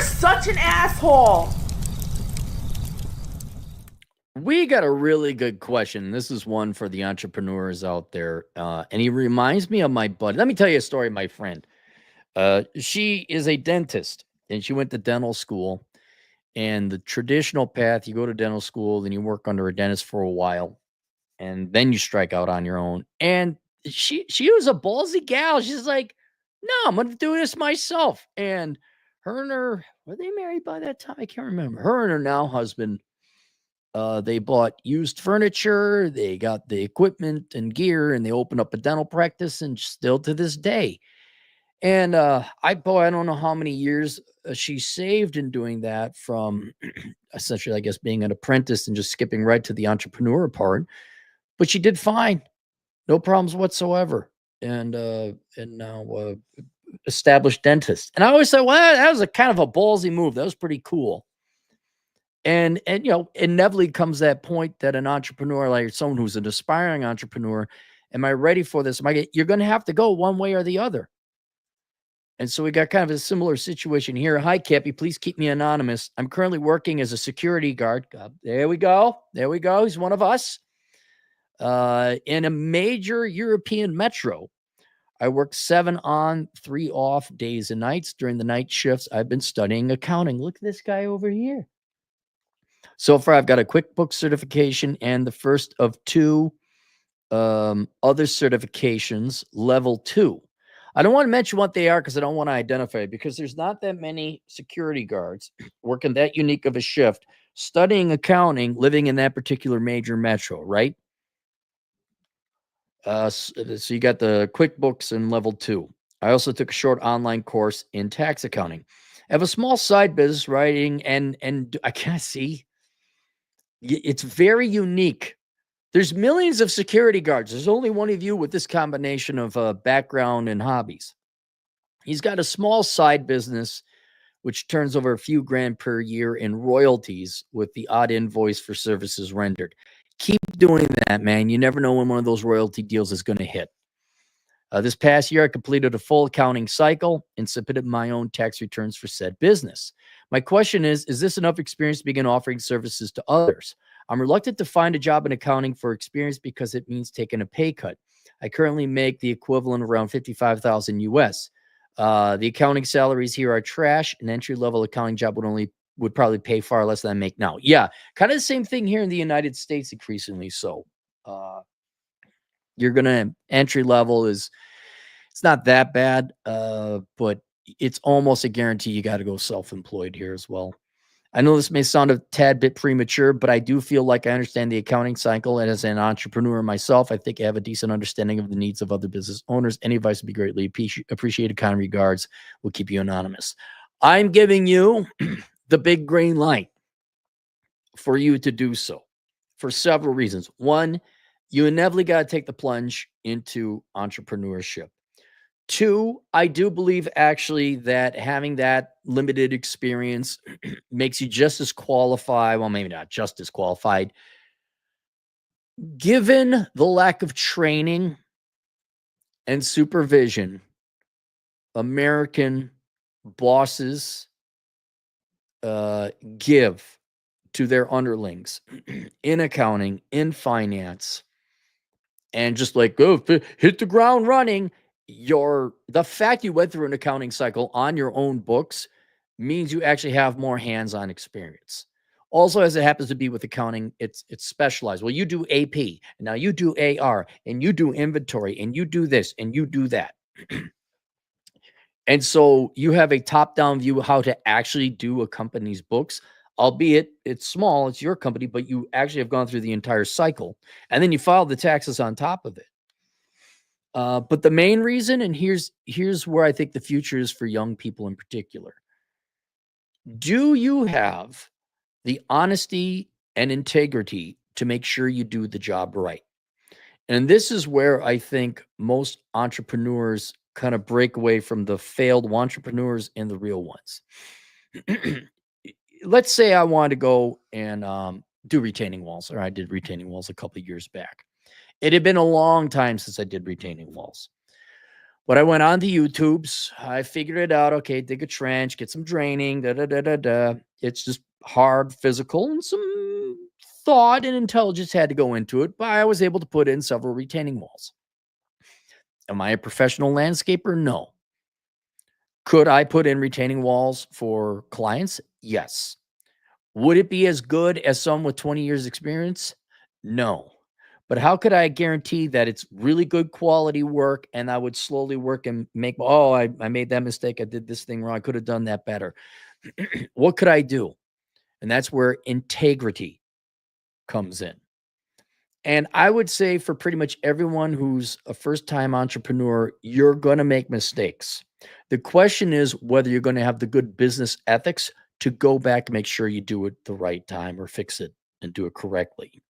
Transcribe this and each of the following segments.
such an asshole. We got a really good question. This is one for the entrepreneurs out there. And he reminds me of my buddy. Let me tell you a story, my friend. She is a dentist and she went to dental school. And the traditional path, you go to dental school, then you work under a dentist for a while, and then you strike out on your own. And she was a ballsy gal. She's like, no, I'm gonna do this myself. And her were they married by that time? I can't remember. Her and her now husband, they bought used furniture, they got the equipment and gear, and they opened up a dental practice, and still to this day. And I don't know how many years she saved in doing that from essentially, I guess, being an apprentice and just skipping right to the entrepreneur part. But she did fine, no problems whatsoever, and now established dentist. And I always say, well, that was a kind of a ballsy move. That was pretty cool. And inevitably comes that point that an entrepreneur, like someone who's an aspiring entrepreneur, am I ready for this? You're going to have to go one way or the other. And so we got kind of a similar situation here. Hi, Cappy. Please keep me anonymous. I'm currently working as a security guard. There we go. There we go. He's one of us. In a major European metro. I work 7 on, 3 off days and nights. During the night shifts, I've been studying accounting. Look at this guy over here. So far, I've got a QuickBooks certification and the first of 2 other certifications, level 2. I don't want to mention what they are because I don't want to identify, because there's not that many security guards working that unique of a shift, studying accounting, living in that particular major metro, right? So you got the QuickBooks and level 2. I also took a short online course in tax accounting. I have a small side business writing, and I can't see. It's very unique. There's millions of security guards. There's only one of you with this combination of background and hobbies. He's got a small side business, which turns over a few grand per year in royalties with the odd invoice for services rendered. Keep doing that, man. You never know when one of those royalty deals is going to hit. This past year, I completed a full accounting cycle and submitted my own tax returns for said business. My question is this enough experience to begin offering services to others? I'm reluctant to find a job in accounting for experience because it means taking a pay cut. I currently make the equivalent of around $55,000 US. The accounting salaries here are trash. An entry-level accounting job would probably pay far less than I make now. Yeah, kind of the same thing here in the United States, increasingly so. You're gonna entry level it's not that bad, but it's almost a guarantee you got to go self-employed here as well. I know this may sound a tad bit premature, but I do feel like I understand the accounting cycle, and as an entrepreneur myself, I think I have a decent understanding of the needs of other business owners. Any advice would be greatly appreciated. Kind regards. We'll keep you anonymous. I'm giving you the big green light for you to do so for several reasons. One, you inevitably got to take the plunge into entrepreneurship. 2, I do believe actually that having that limited experience makes you just as qualified. Well, maybe not just as qualified. Given the lack of training and supervision, American bosses give to their underlings in accounting, in finance, and just like, go hit the ground running. The fact you went through an accounting cycle on your own books means you actually have more hands-on experience. Also, as it happens to be with accounting, it's specialized. Well, you do AP, and now you do AR, and you do inventory, and you do this, and you do that. And so you have a top-down view of how to actually do a company's books, albeit it's small, it's your company, but you actually have gone through the entire cycle. And then you file the taxes on top of it. But the main reason, and here's where I think the future is for young people in particular. Do you have the honesty and integrity to make sure you do the job right? And this is where I think most entrepreneurs kind of break away from the failed entrepreneurs and the real ones. Let's say I wanted to go and do retaining walls, or I did retaining walls a couple of years back. It had been a long time since I did retaining walls. But I went on the YouTubes. I figured it out. Okay, dig a trench, get some draining. Da da da da da. It's just hard, physical, and some thought and intelligence had to go into it. But I was able to put in several retaining walls. Am I a professional landscaper? No. Could I put in retaining walls for clients? Yes. Would it be as good as some with 20 years experience? No. But how could I guarantee that it's really good quality work and I would slowly work and make, oh, I made that mistake. I did this thing wrong. I could have done that better. What could I do? And that's where integrity comes in. And I would say for pretty much everyone who's a first time entrepreneur, you're going to make mistakes. The question is whether you're going to have the good business ethics to go back and make sure you do it the right time or fix it and do it correctly.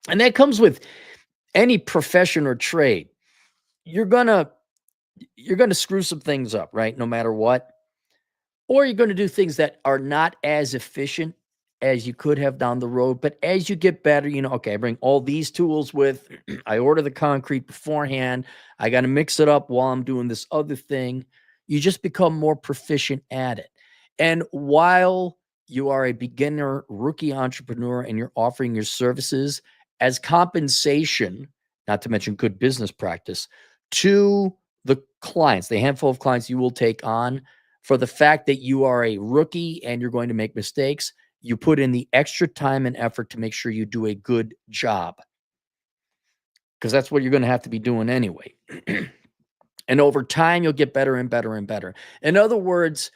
And that comes with any profession or trade. You're going to screw some things up, right? No matter what. Or you're going to do things that are not as efficient as you could have down the road. But as you get better, okay, I bring all these tools with, I order the concrete beforehand. I got to mix it up while I'm doing this other thing. You just become more proficient at it. And while you are a beginner, rookie entrepreneur, and you're offering your services as compensation, not to mention good business practice, to the clients, the handful of clients you will take on, for the fact that you are a rookie and you're going to make mistakes, you put in the extra time and effort to make sure you do a good job. Because that's what you're going to have to be doing anyway. And over time, you'll get better and better and better. In other words,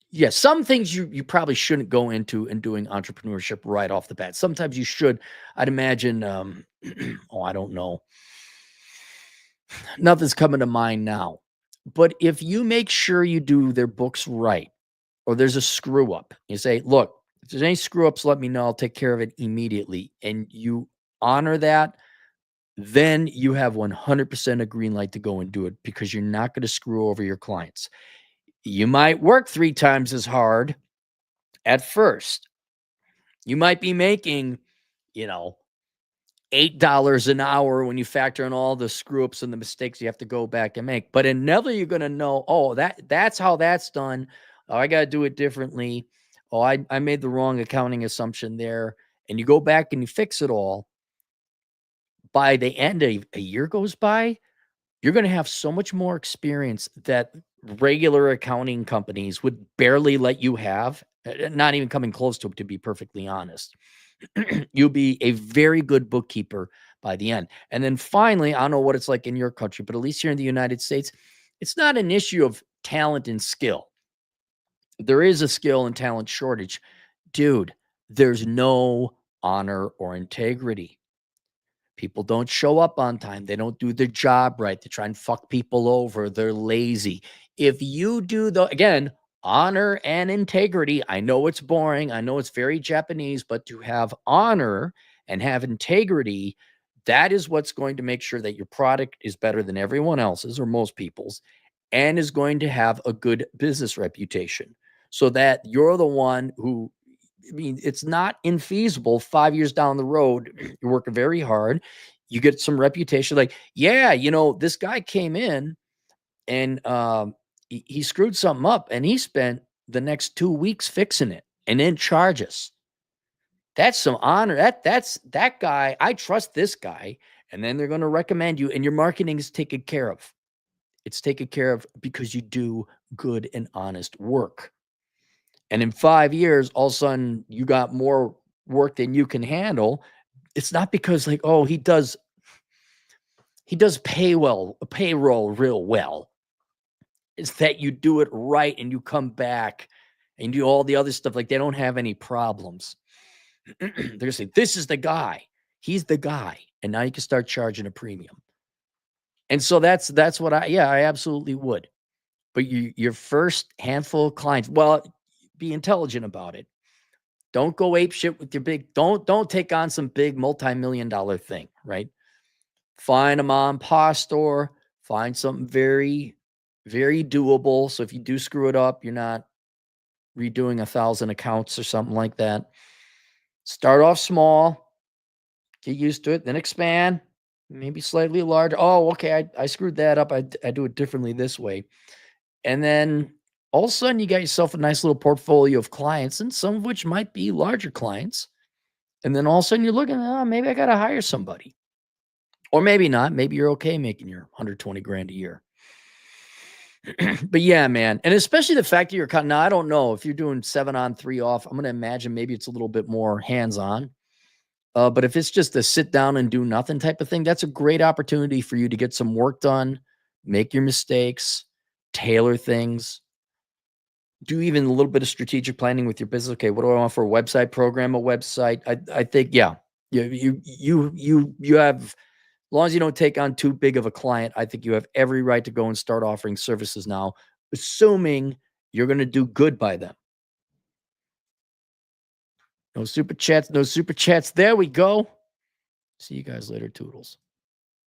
yeah, some things you probably shouldn't go into in doing entrepreneurship right off the bat. Sometimes you should. I'd imagine, I don't know. Nothing's coming to mind now. But if you make sure you do their books right, or there's a screw up, you say, look, if there's any screw ups, let me know. I'll take care of it immediately. And you honor that, then you have 100% a green light to go and do it because you're not going to screw over your clients. You might work 3 times as hard at first. You might be making, $8 an hour when you factor in all the screw ups and the mistakes you have to go back and make. But inevitably, you're going to know, oh, that's how that's done. Oh, I got to do it differently. Oh, I made the wrong accounting assumption there. And you go back and you fix it all. By the end of a year goes by, you're going to have so much more experience that regular accounting companies would barely let you have, not even coming close to be perfectly honest. You'll be a very good bookkeeper by the end. And then finally, I don't know what it's like in your country, but at least here in the United States, it's not an issue of talent and skill. There is a skill and talent shortage. Dude, there's no honor or integrity. People don't show up on time. They don't do their job right. They try and fuck people over. They're lazy. If you do again, honor and integrity. I know it's boring. I know it's very Japanese, but to have honor and have integrity, that is what's going to make sure that your product is better than everyone else's or most people's and is going to have a good business reputation so that you're the one who, it's not infeasible 5 years down the road. You're working very hard. You get some reputation like, yeah, this guy came in and he screwed something up and he spent the next 2 weeks fixing it and then charge us. That's some honor. That's that guy. I trust this guy. And then they're going to recommend you and your marketing is taken care of. It's taken care of because you do good and honest work. And in 5 years, all of a sudden you got more work than you can handle. It's not because like, oh, he does payroll real well. It's that you do it right and you come back and do all the other stuff. Like they don't have any problems. They're gonna say, this is the guy. He's the guy. And now you can start charging a premium. And so that's what I absolutely would. But your first handful of clients, well, be intelligent about it. Don't go ape shit with your don't take on some big multi-million-dollar thing, right? Find a mom and pop store, find something very, very doable. So if you do screw it up, you're not redoing 1,000 accounts or something like that. Start off small, get used to it, then expand. maybe slightly larger. Oh, okay. I screwed that up. I do it differently this way. And then all of a sudden you got yourself a nice little portfolio of clients, and some of which might be larger clients. And then all of a sudden you're looking, oh, maybe I got to hire somebody. Or maybe not. Maybe you're okay making your 120 grand a year. But yeah, man. And especially the fact that you're now, I don't know if you're doing 7 on 3 off. I'm going to imagine maybe it's a little bit more hands-on. But if it's just a sit down and do nothing type of thing, that's a great opportunity for you to get some work done, make your mistakes, tailor things, do even a little bit of strategic planning with your business. Okay, what do I want for a website? Program a website. I think, yeah, you have, as long as you don't take on too big of a client, I think you have every right to go and start offering services now, assuming you're going to do good by them. No super chats. No super chats. There we go. See you guys later, Toodles.